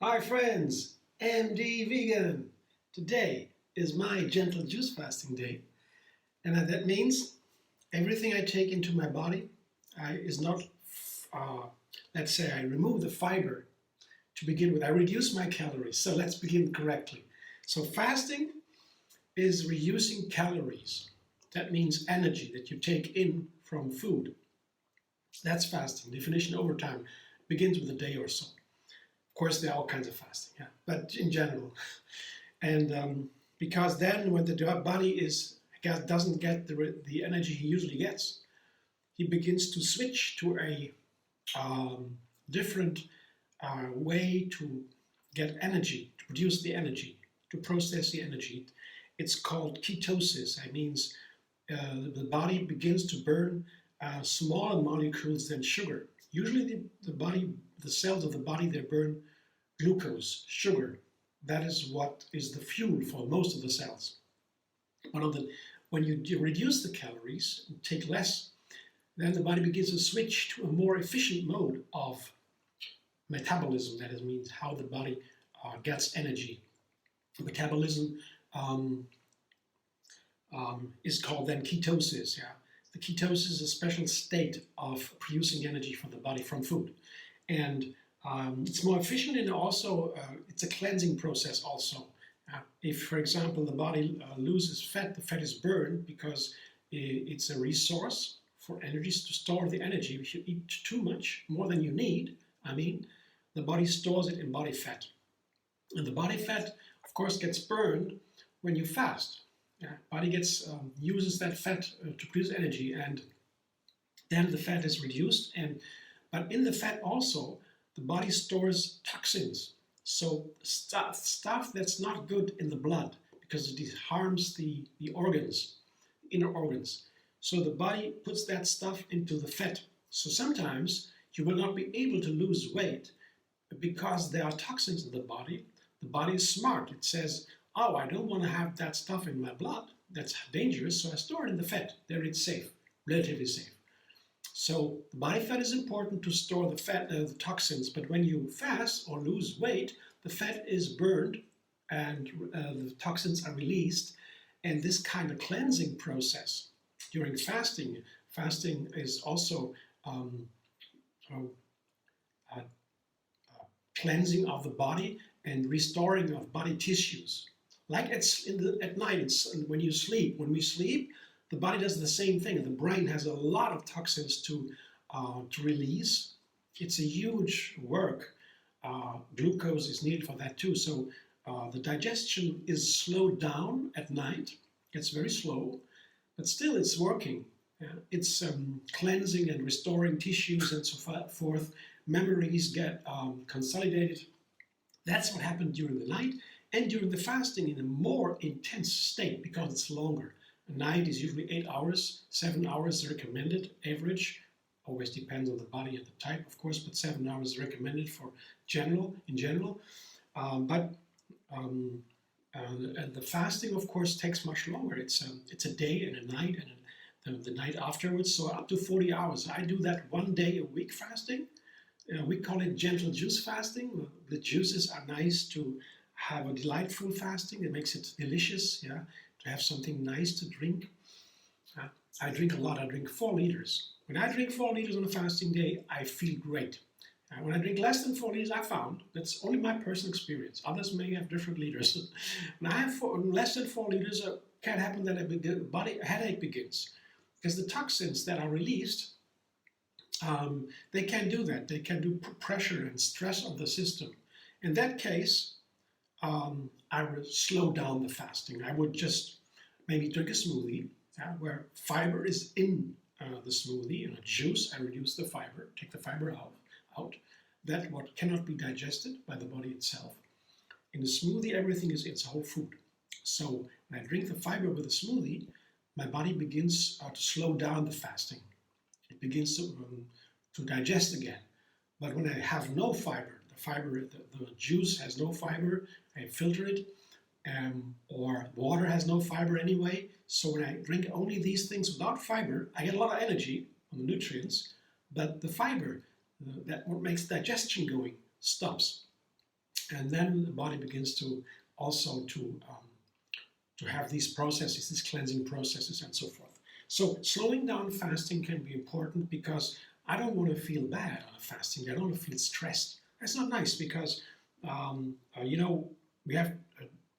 Hi friends, MD Vegan. Today is my gentle juice fasting day, and that means everything I take into my body is not, let's say I remove the fiber to begin with. I reduce my calories, so let's begin correctly. So fasting is reducing calories. That means energy that you take in from food. That's fasting. Definition over time begins with a day or so. Of course, there are all kinds of fasting, yeah, but in general. And because then when the body doesn't get the energy he usually gets, he begins to switch to a different way to get energy, to produce the energy, to process the energy. It's called ketosis. That means the body begins to burn smaller molecules than sugar. Usually the cells of the body, they burn glucose, sugar. That is what is the fuel for most of the cells. When you reduce the calories, and take less, then the body begins to switch to a more efficient mode of metabolism. That means how the body gets energy. Metabolism is called then ketosis. Yeah, the ketosis is a special state of producing energy for the body from food, and it's more efficient, and also it's a cleansing process also. If, for example, the body loses fat, the fat is burned because it's a resource for energy to store the energy. If you eat too much, more than you need, the body stores it in body fat. And the body fat, of course, gets burned when you fast. Body uses that fat to produce energy, and then the fat is reduced. But in the fat also, the body stores toxins. So stuff that's not good in the blood, because it harms the organs, inner organs. So the body puts that stuff into the fat. So sometimes you will not be able to lose weight because there are toxins in the body. The body is smart. It says, oh, I don't want to have that stuff in my blood. That's dangerous, so I store it in the fat. There it's safe, relatively safe. So the body fat is important to store the fat, the toxins, but when you fast or lose weight, the fat is burned and the toxins are released. And this kind of cleansing process during fasting is also cleansing of the body and restoring of body tissues. Like at night, when we sleep, the body does the same thing. The brain has a lot of toxins to release. It's a huge work. Glucose is needed for that too. So the digestion is slowed down at night. It's very slow, but still it's working. It's cleansing and restoring tissues and so forth. Memories get consolidated. That's what happened during the night and during the fasting in a more intense state because it's longer. A night is usually 8 hours, 7 hours recommended, average. Always depends on the body and the type, of course, but 7 hours is recommended in general. But the fasting, of course, takes much longer. It's a day and a night and the night afterwards, so up to 40 hours. I do that 1 day a week fasting. We call it gentle juice fasting. The juices are nice to have a delightful fasting. It makes it delicious, yeah, to have something nice to drink. I drink a lot. I drink 4 liters. When I drink 4 liters on a fasting day, I feel great. When I drink less than 4 liters, I found, that's only my personal experience. Others may have different liters. When I have less than 4 liters, it can happen that a headache begins. Because the toxins that are released, they can do that. They can do pressure and stress on the system. In that case, I would slow down the fasting. I would just maybe drink a smoothie where fiber is in the smoothie. In a juice, I reduce the fiber, take the fiber out. That what cannot be digested by the body itself. In the smoothie, everything is its whole food. So when I drink the fiber with a smoothie, my body begins to slow down the fasting. It begins to digest again. But when I have no fiber, fiber, the juice has no fiber, I filter it, or water has no fiber anyway. So when I drink only these things without fiber, I get a lot of energy from the nutrients, but the fiber, that what makes digestion going, stops. And then the body begins to also to have these processes, these cleansing processes and so forth. So slowing down fasting can be important because I don't want to feel bad on fasting. I don't want to feel stressed. That's not nice because, we have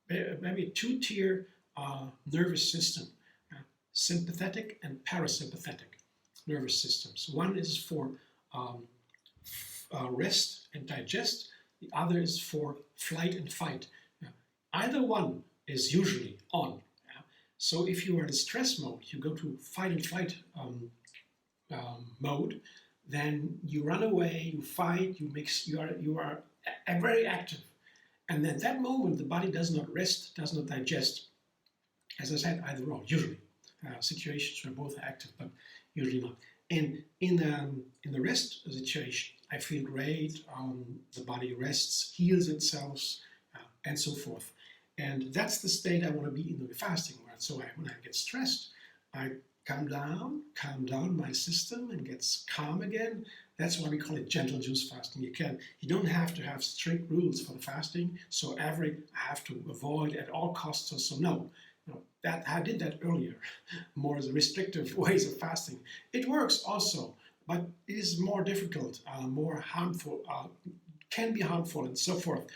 maybe a two-tier nervous system, sympathetic and parasympathetic nervous systems. One is for rest and digest. The other is for flight and fight. Either one is usually on. So if you are in stress mode, you go to fight and flight mode, then you run away, you fight, you are very active. And at that moment, the body does not rest, does not digest. As I said, either or, usually. Situations where both are active, but usually not. And in the rest situation, I feel great, the body rests, heals itself, and so forth. And that's the state I want to be in the fasting. So when I get stressed, I calm down my system and gets calm again. That's why we call it gentle juice fasting. You don't have to have strict rules for the fasting. So I have to avoid at all costs or so. No, that I did that earlier, more as a restrictive ways of fasting. It works also, but it is more difficult, more harmful, can be harmful and so forth.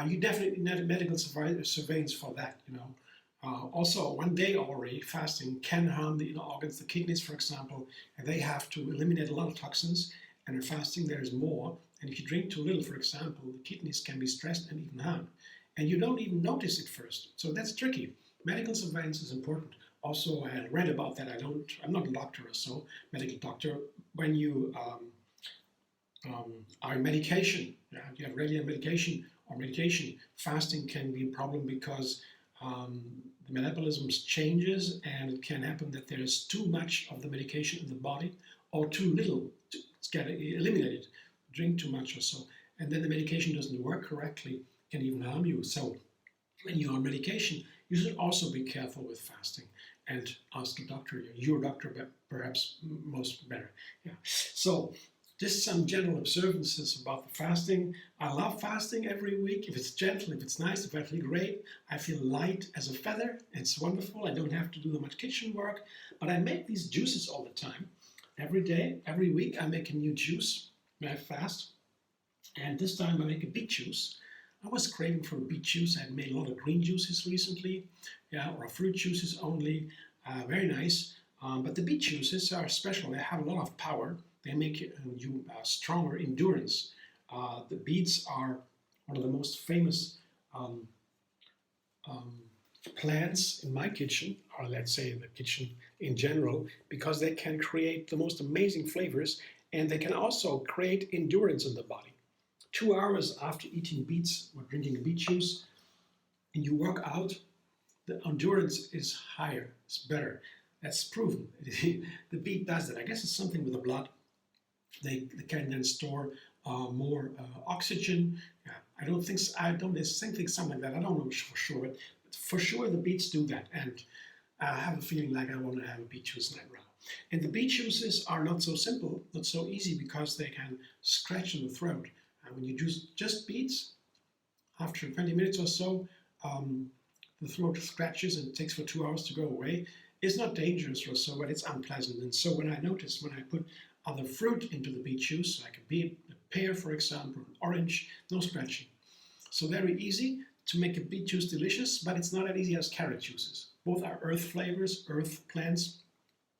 You definitely need medical surveillance for that, Also, 1 day already fasting can harm the inner organs, the kidneys, for example, and they have to eliminate a lot of toxins. And in fasting, there is more. And if you drink too little, for example, the kidneys can be stressed and even harmed. And you don't even notice it first. So that's tricky. Medical surveillance is important. Also, I read about that. I'm not a doctor or so, medical doctor. When you are on medication, you have regular medication or medication, fasting can be a problem because the metabolism changes, and it can happen that there is too much of the medication in the body or too little to get eliminated, drink too much or so, and then the medication doesn't work correctly, can even harm you. So when you're on medication, you should also be careful with fasting and ask a doctor, your doctor perhaps most better. Yeah. So just some general observances about the fasting. I love fasting every week. If it's gentle, if it's nice, if I feel great, I feel light as a feather. It's wonderful. I don't have to do much kitchen work, but I make these juices all the time. Every day, every week, I make a new juice when I fast. And this time I make a beet juice. I was craving for a beet juice. I had made a lot of green juices recently, or fruit juices only. Very nice. But the beet juices are special. They have a lot of power. They make you stronger endurance. The beets are one of the most famous plants in my kitchen, or let's say in the kitchen in general, because they can create the most amazing flavors, and they can also create endurance in the body. 2 hours after eating beets or drinking a beet juice, and you work out, the endurance is higher, it's better. That's proven. The beet does that. I guess it's something with the blood. They can then store more oxygen. Yeah, I don't think something like that. I don't know for sure, but for sure the beets do that. And I have a feeling like I want to have a beet juice right now. And the beet juices are not so simple, not so easy, because they can scratch in the throat. And when you juice just beets, after 20 minutes or so, the throat scratches and it takes for 2 hours to go away. It's not dangerous or so, but it's unpleasant. And so when I put other fruit into the beet juice, like a pear, for example, an orange, no scratching. So very easy to make a beet juice delicious, but it's not as easy as carrot juices. Both are earth flavors, earth plants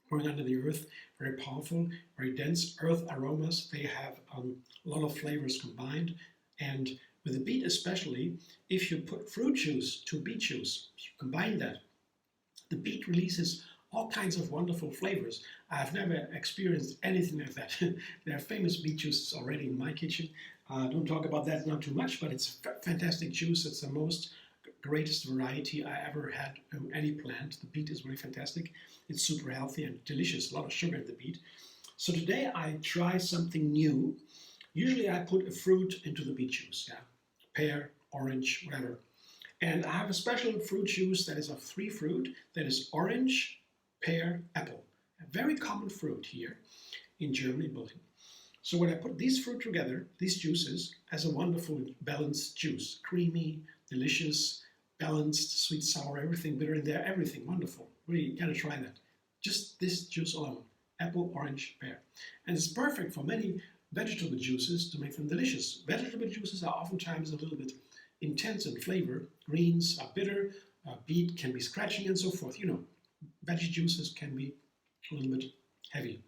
growing under the earth, very powerful, very dense earth aromas. They have a lot of flavors combined. And with the beet especially, if you put fruit juice to beet juice, if you combine that, the beet releases all kinds of wonderful flavors. I've never experienced anything like that. There are famous beet juices already in my kitchen. Don't talk about that not too much, but it's a fantastic juice. It's the most greatest variety I ever had of any plant. The beet is really fantastic. It's super healthy and delicious. A lot of sugar in the beet. So today I try something new. Usually I put a fruit into the beet juice, yeah, pear, orange, whatever. And I have a special fruit juice that is of 3 fruit, that is orange, pear, apple. A very common fruit here in Germany, Berlin. So when I put these fruit together, these juices, as a wonderful balanced juice, creamy, delicious, balanced, sweet, sour, everything bitter in there, everything wonderful. Really, you gotta try that. Just this juice alone, apple, orange, pear. And it's perfect for many vegetable juices to make them delicious. Vegetable juices are oftentimes a little bit intense in flavor. Greens are bitter, beet can be scratching and so forth. You know, veggie juices can be a little bit heavy.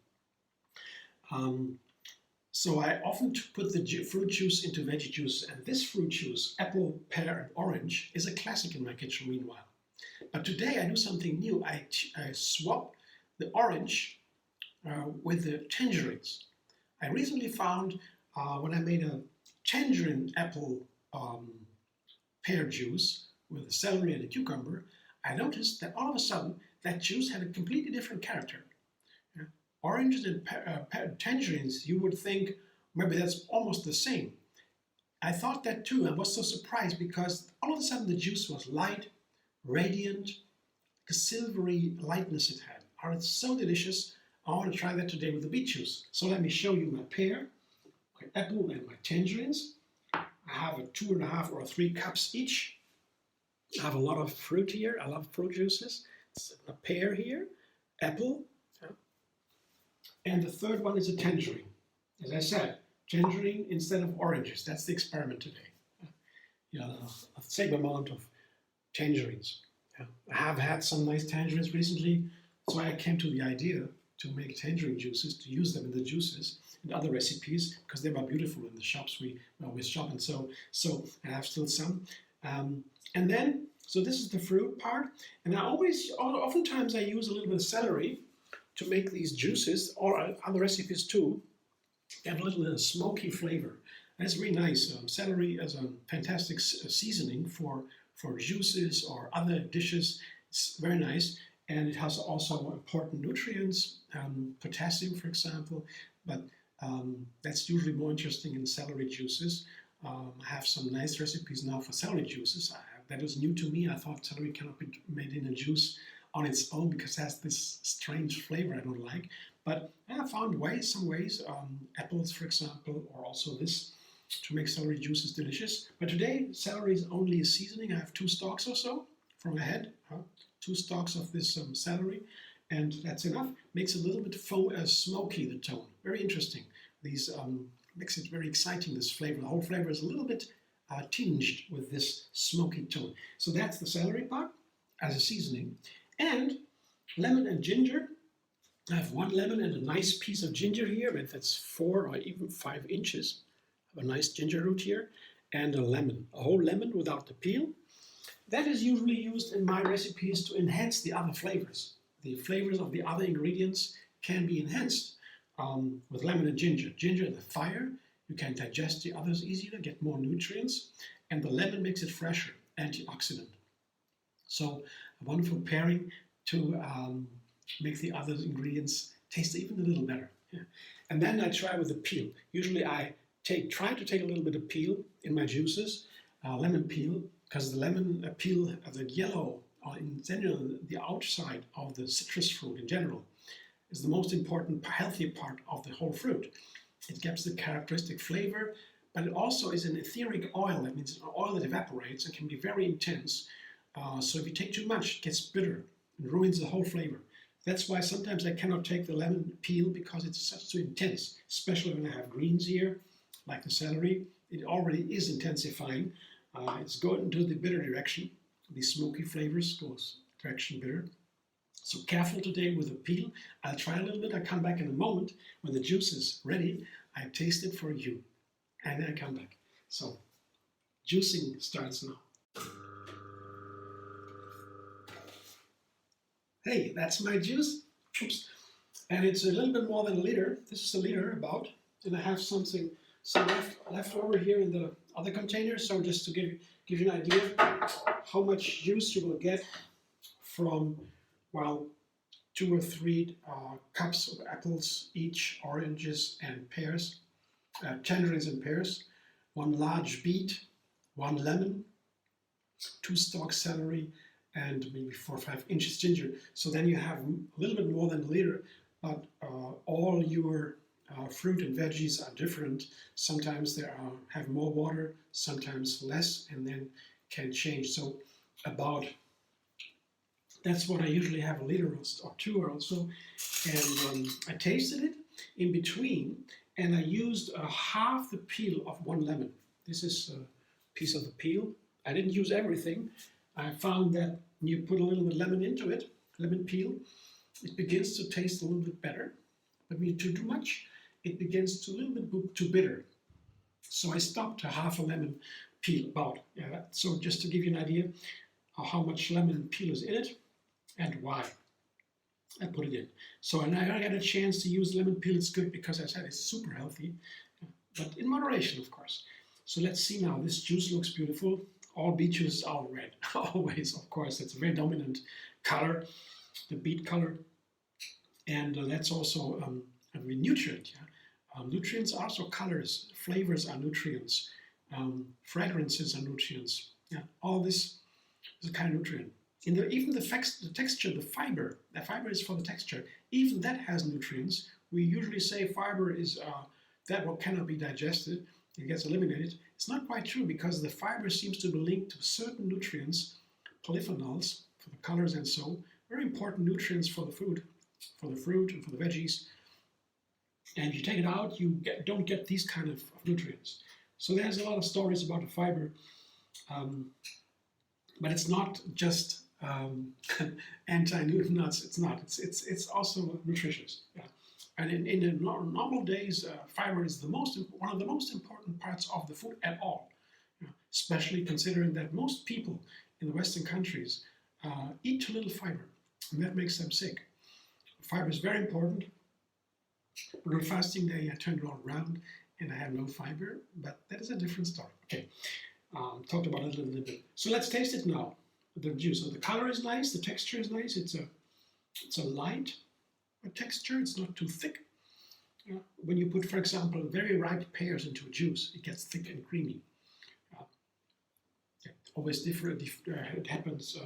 So I often put the fruit juice into veggie juice, and this fruit juice, apple, pear, and orange, is a classic in my kitchen meanwhile. But today I do something new. I swap the orange with the tangerines. I recently found when I made a tangerine apple pear juice with a celery and a cucumber, I noticed that all of a sudden that juice had a completely different character. Yeah. Oranges and tangerines, you would think maybe that's almost the same. I thought that too. I was so surprised because all of a sudden the juice was light, radiant, a silvery lightness it had. Oh, it's so delicious. I want to try that today with the beet juice. So let me show you my pear, my apple, and my tangerines. I have a 2.5 or 3 cups each. I have a lot of fruit here. I love fruit juices. It's a pear here, apple, and the third one is a tangerine. As I said, tangerine instead of oranges. That's the experiment today. You know, the same amount of tangerines. I have had some nice tangerines recently, so I came to the idea to make tangerine juices, to use them in the juices and other recipes, because they were beautiful in the shops we always shop, and so I have still some. And then, so this is the fruit part, and oftentimes I use a little bit of celery to make these juices, or other recipes too. They have a little smoky flavor. And it's really nice. Celery is a fantastic seasoning for juices or other dishes. It's very nice. And it has also important nutrients, potassium, for example. But that's usually more interesting in celery juices. I have some nice recipes now for celery juices. That was new to me. I thought celery cannot be made in a juice on its own because it has this strange flavor I don't like. But I found some ways, apples, for example, or also this, to make celery juices delicious. But today, celery is only a seasoning. I have 2 stalks or so from a head, 2 stalks of this celery, and that's enough. Makes it a little bit smoky, the tone. Very interesting. These makes it very exciting, this flavor. The whole flavor is a little bit tinged with this smoky tone. So that's the celery part as a seasoning. And lemon and ginger. I have 1 lemon and a nice piece of ginger here, but that's 4 or even 5 inches. I have a nice ginger root here, and a lemon, a whole lemon without the peel. That is usually used in my recipes to enhance the other flavors. The flavors of the other ingredients can be enhanced with lemon and ginger. Ginger, the fire, you can digest the others easier, get more nutrients, and the lemon makes it fresher, antioxidant. So a wonderful pairing to make the other ingredients taste even a little better. Yeah. And then I try with the peel. Usually I try to take a little bit of peel in my juices, lemon peel, because the lemon peel, the yellow, or in general, the outside of the citrus fruit in general, is the most important, healthy part of the whole fruit. It gives the characteristic flavor, but it also is an etheric oil. That means an oil that evaporates and can be very intense. So if you take too much, it gets bitter and ruins the whole flavor. That's why sometimes I cannot take the lemon peel because it's such too intense, especially when I have greens here, like the celery. It already is intensifying. It's going into the bitter direction. These smoky flavors goes direction bitter. So careful today with the peel. I'll try a little bit. I'll come back in a moment. When the juice is ready, I taste it for you. And then I come back. So juicing starts now. Hey, that's my juice. Oops. And it's a little bit more than a liter. This is a liter about. And I have some left over here in the other container. So just to give you an idea how much juice you will get from, well, 2 or 3 cups of apples each, oranges and pears. tangerines and pears, 1 large beet, 1 lemon, 2 stalks celery, and maybe 4 or 5 inches ginger. So then you have a little bit more than a liter, but all your fruit and veggies are different. Sometimes they have more water, sometimes less, and then can change. So that's what I usually have, a liter or 2 or so. And I tasted it in between, and I used half the peel of 1 lemon. This is a piece of the peel. I didn't use everything. I found that when you put a little bit of lemon into it, lemon peel, it begins to taste a little bit better. But when you do too much, it begins to a little bit too bitter. So I stopped to half a lemon peel about. Yeah, so just to give you an idea of how much lemon peel is in it and why I put it in. So and I got a chance to use lemon peel. It's good because I said it's super healthy, but in moderation, of course. So let's see now. This juice looks beautiful. All beet juices are red, always, of course. It's a very dominant color, the beet color. And that's also a nutrient. Yeah? Nutrients are also colors. Flavors are nutrients. Fragrances are nutrients. Yeah? All this is a kind of nutrient. Even the texture, the fiber is for the texture. Even that has nutrients. We usually say fiber is that what cannot be digested. It gets eliminated. It's not quite true because the fiber seems to be linked to certain nutrients, polyphenols for the colors and so, very important nutrients for the food, for the fruit and for the veggies. And if you take it out, you don't get these kind of nutrients. So there's a lot of stories about the fiber, but it's not just anti-nutrients. It's not. It's also nutritious. Yeah. And in the normal days, fiber is one of the most important parts of the food at all, especially considering that most people in the Western countries eat too little fiber, and that makes them sick. Fiber is very important. But on fasting day, I turned it all around, and I have no fiber, but that is a different story. Okay, talked about it a little bit. So let's taste it now. The juice. So the color is nice, the texture is nice. It's a light texture. It's not too thick. When you put, for example, very ripe pears into a juice, it gets thick and creamy. Always different. It happens.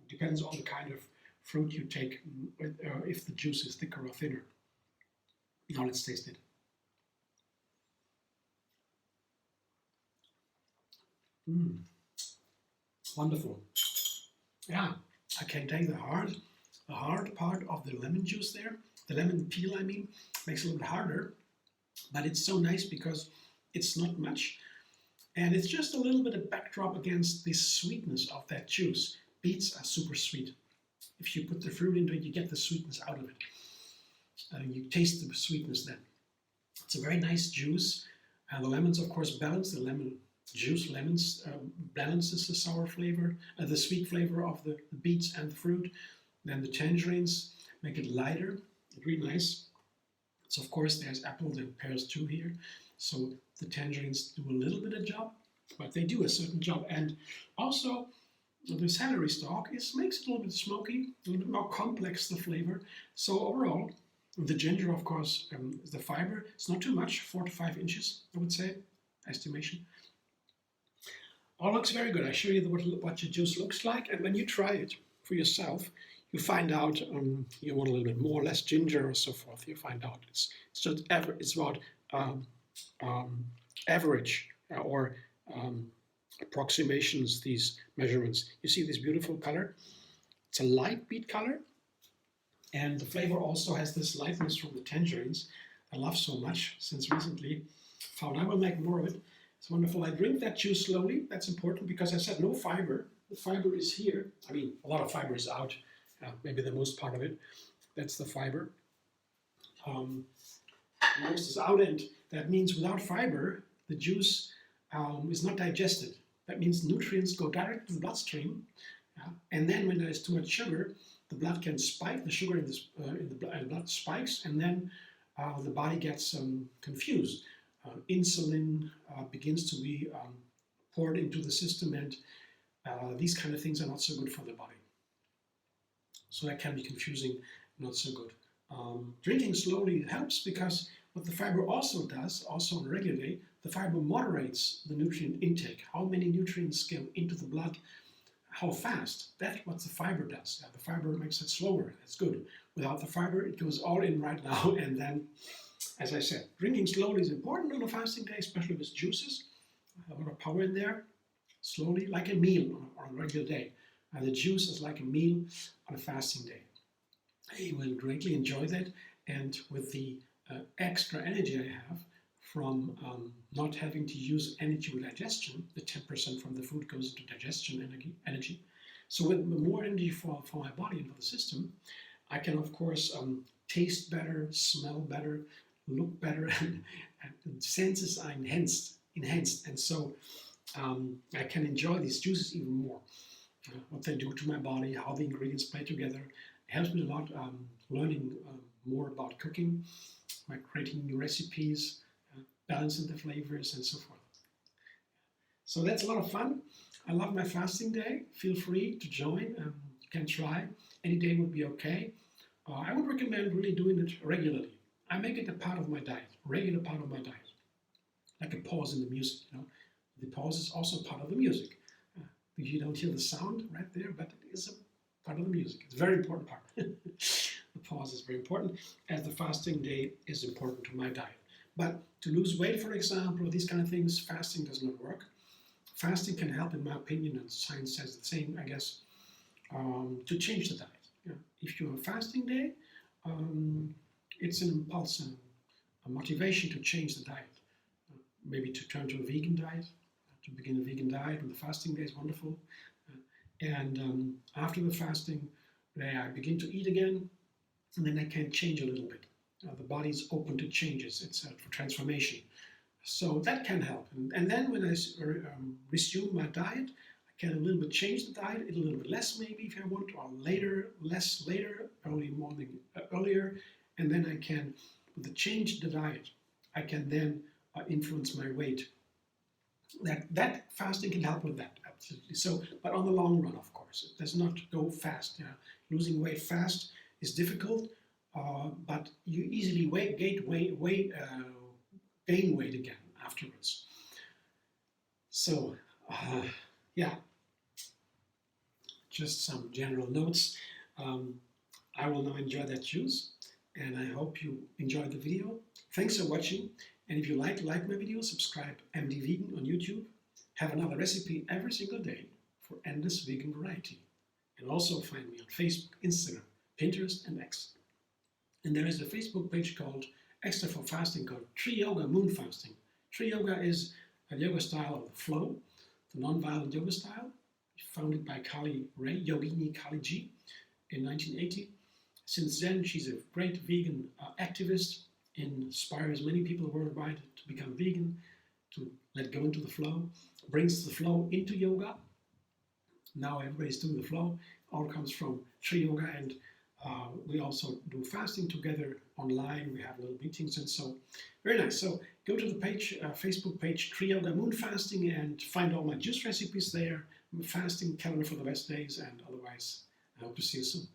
Depends on the kind of fruit you take. If the juice is thicker or thinner. Now let's taste it. Wonderful. Yeah, I can take the hard part of the lemon juice there. The lemon peel, I mean, makes it a little bit harder, but it's so nice because it's not much. And it's just a little bit of backdrop against the sweetness of that juice. Beets are super sweet. If you put the fruit into it, you get the sweetness out of it. You taste the sweetness then. It's a very nice juice. The lemons, of course, balance. The lemon juice, balances the sour flavor, the sweet flavor of the beets and the fruit. Then the tangerines make it lighter, really nice. So of course there's apples and pears too here. So the tangerines do a little bit of job, but they do a certain job. And also the celery stalk makes it a little bit smoky, a little bit more complex, the flavor. So overall, the ginger, of course, the fiber, it's not too much, 4 to 5 inches, I would say, estimation. All looks very good. I show you what your juice looks like, and when you try it for yourself, you find out you want a little bit more, less ginger, or so forth. You find out it's just it's about average or approximations. These measurements. You see this beautiful color. It's a light beet color, and the flavor also has this lightness from the tangerines. I love so much since recently. Found I will make more of it. It's wonderful. I drink that juice slowly. That's important because I said no fiber. The fiber is here. I mean, a lot of fiber is out. Maybe the most part of it. That's the fiber. Most is out, and that means without fiber, the juice is not digested. That means nutrients go directly to the bloodstream, and then when there's too much sugar, the blood can spike. The sugar in the blood spikes, and then the body gets confused. Insulin begins to be poured into the system, and these kind of things are not so good for the body. So that can be confusing, not so good. Drinking slowly helps because what the fiber also does, also on a regular day, the fiber moderates the nutrient intake. How many nutrients go into the blood, how fast. That's what the fiber does. The fiber makes it slower. That's good. Without the fiber, it goes all in right now. And then, as I said, drinking slowly is important on a fasting day, especially with juices. A lot of power in there. Slowly, like a meal on a regular day. And the juice is like a meal on a fasting day. I will greatly enjoy that. And with the extra energy I have from not having to use energy with digestion, the 10% from the food goes into digestion energy. So with more energy for my body and for the system, I can of course taste better, smell better, look better, and the senses are enhanced. And so I can enjoy these juices even more. What they do to my body, how the ingredients play together. It helps me a lot learning more about cooking, by creating new recipes, balancing the flavors and so forth. So that's a lot of fun. I love my fasting day. Feel free to join. You can try. Any day would be okay. I would recommend really doing it regularly. I make it a part of my diet, regular part of my diet. Like a pause in the music, you know. The pause is also part of the music. You don't hear the sound right there, but it is a part of the music. It's a very important part. The pause is very important, as the fasting day is important to my diet. But to lose weight, for example, or these kind of things, fasting does not work. Fasting can help, in my opinion, and science says the same, I guess, to change the diet. You know, if you have a fasting day, it's an impulse and a motivation to change the diet. Maybe to turn to a vegan diet, to begin a vegan diet with the fasting day is wonderful. And after the fasting day, I begin to eat again, and then I can change a little bit. The body is open to changes. It's for transformation. So that can help. And then when I resume my diet, I can a little bit change the diet, a little bit less maybe if I want, or later, less later, early morning, earlier. And then I can, with the change the diet, I can then influence my weight. That fasting can help with that, absolutely. So, but on the long run, of course, it does not go fast. Yeah. Losing weight fast is difficult, but you easily gain weight again afterwards. So, yeah, just some general notes. I will now enjoy that juice, and I hope you enjoyed the video. Thanks for watching. And if you like my video, subscribe MD Vegan on YouTube. Have another recipe every single day for endless vegan variety. And also find me on Facebook, Instagram, Pinterest, and X. And there is a Facebook page called Extra for Fasting called TriYoga Moonfasting. TriYoga is a yoga style of the flow, the non-violent yoga style, founded by Yogini Kaliji in 1980. Since then, she's a great vegan activist, inspires many people worldwide to become vegan, to let go into the flow, brings the flow into yoga. Now everybody's doing the flow. All comes from TriYoga, and we also do fasting together online. We have little meetings, and so very nice. So go to the page, Facebook page, TriYoga Moonfasting, and find all my juice recipes there, fasting calendar for the best days, and otherwise I hope to see you soon.